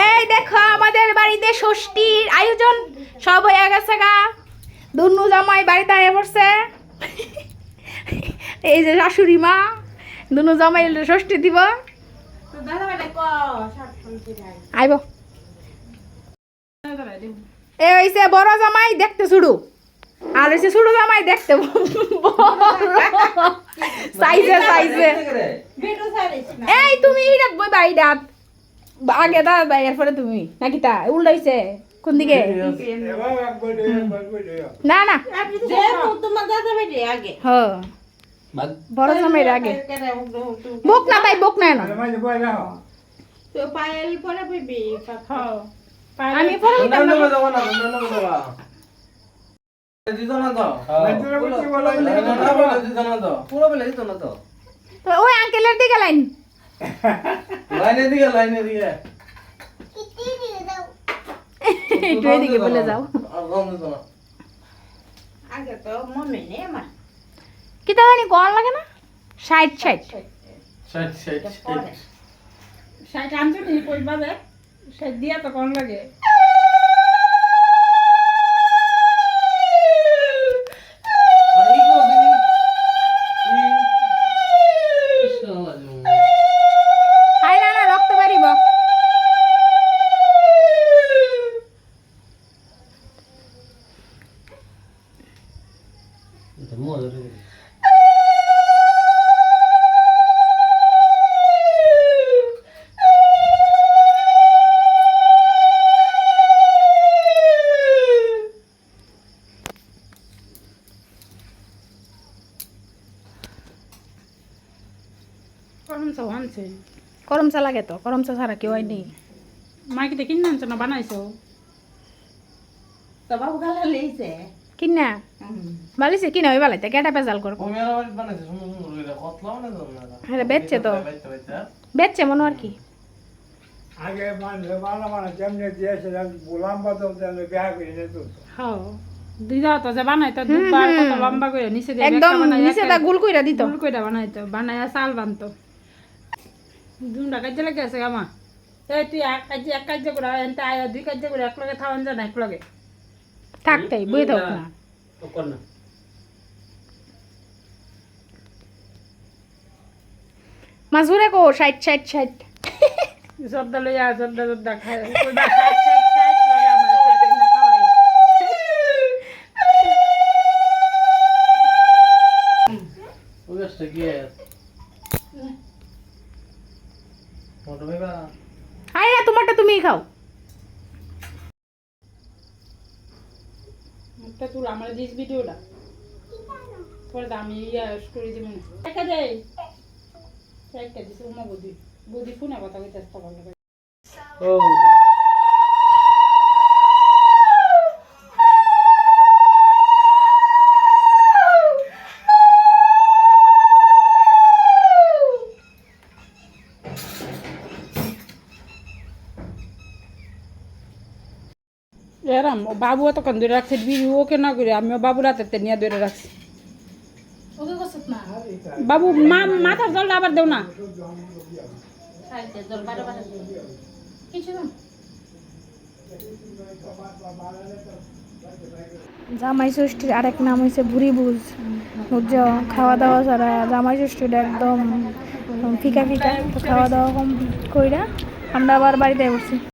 এই দেখো আমাদের বাড়িতে ষষ্ঠীর আয়োজন সব হয়ে গেছে গা। দুনু জামাই বাড়িতে আয়া পড়ছে। এই যে শাশুড়ি মা দুনু জামাই ষষ্ঠী দিব। আইব এ হইছে বড় জামাই দেখতে ছুড়ু আর হইছে ছোট জামাই দেখতে সাইজে সাইজে। এই তুমি হিরাত বই বাই দাঁত আগে দাঁত বাই এরপরে তুমি নাকি তা উল্টাইছে কোন দিকে? না না হ্যাঁ বড় জামাইয়ের আগে বুক না তাই বুক না না আমি পরে হইতাম না। ওই আঙ্কেলের দিকে লাইন একটু এদিকে বলে যাও। কি তা জানি গড় লাগে না 60 আনছো নি কইবা যে 60 দিয়া তো কোন লাগে। করমচা লাগে তো করমচা ছাড়া কেউ হয়নি। মা কি কিনে আনছো না বানাইছো? তো বাবু গালা লইছে কিনা বালিছে কিনা ওই বালাইতে কেটা পেজাল করব। হ্যাঁ বেচছে তো বেচছে মনে আর কি আগে মানে যেমনি দিয়েছে গোলাম বাদল বিয়া করে যেত। হ্যাঁ দিদা তো যে বানাইতো দুবার কত লম্বা করে নিচে দিয়ে একদম নিচে দা গুল কইরা দিত গুল কইরা বানাইতো বানায়া চাল বানতো। দুটা কাজে লাগে আছে আমা এই তুই এক কাজ করে এনতে আয়া দুই কাজ করে এক লগে থাওয়ান যা না এক লগে থাকতেই বই থাক না কর না মাজুরে কো 60 জর্দা লইয়া জর্দা খায় কইবা 60 লগে আমার সাথে না খাওয়াই। ওগাসটা কি মোটো ভাইবা আরে তোমারটা তুমিই খাও। একটা তুই আমার দিস ভিডিওটা পরে আমি স্টোরি দিব না একটা দেই একটা দিস উমা বুদ্ধি ফোনে কথা কইতে আসতে ভালো লাগে। ও এরাম বাবু এতক্ষণ ধরে রাখছে বিড়ি ওকে না করে আমিও বাবুর হাতে নিয়ে ধরে রাখছি। বাবু মাথার জলটা আবার দেও না জামাই ষষ্ঠীর আরেক নাম হয়েছে ভুরি বুঝ বুঝছ খাওয়া দাওয়া ছাড়া জামাই ষষ্ঠীটা একদম ফিকা ফিকা। খাওয়া দাওয়া কমপ্লিট কইরা আমরা আবার বাড়িতে উঠছি।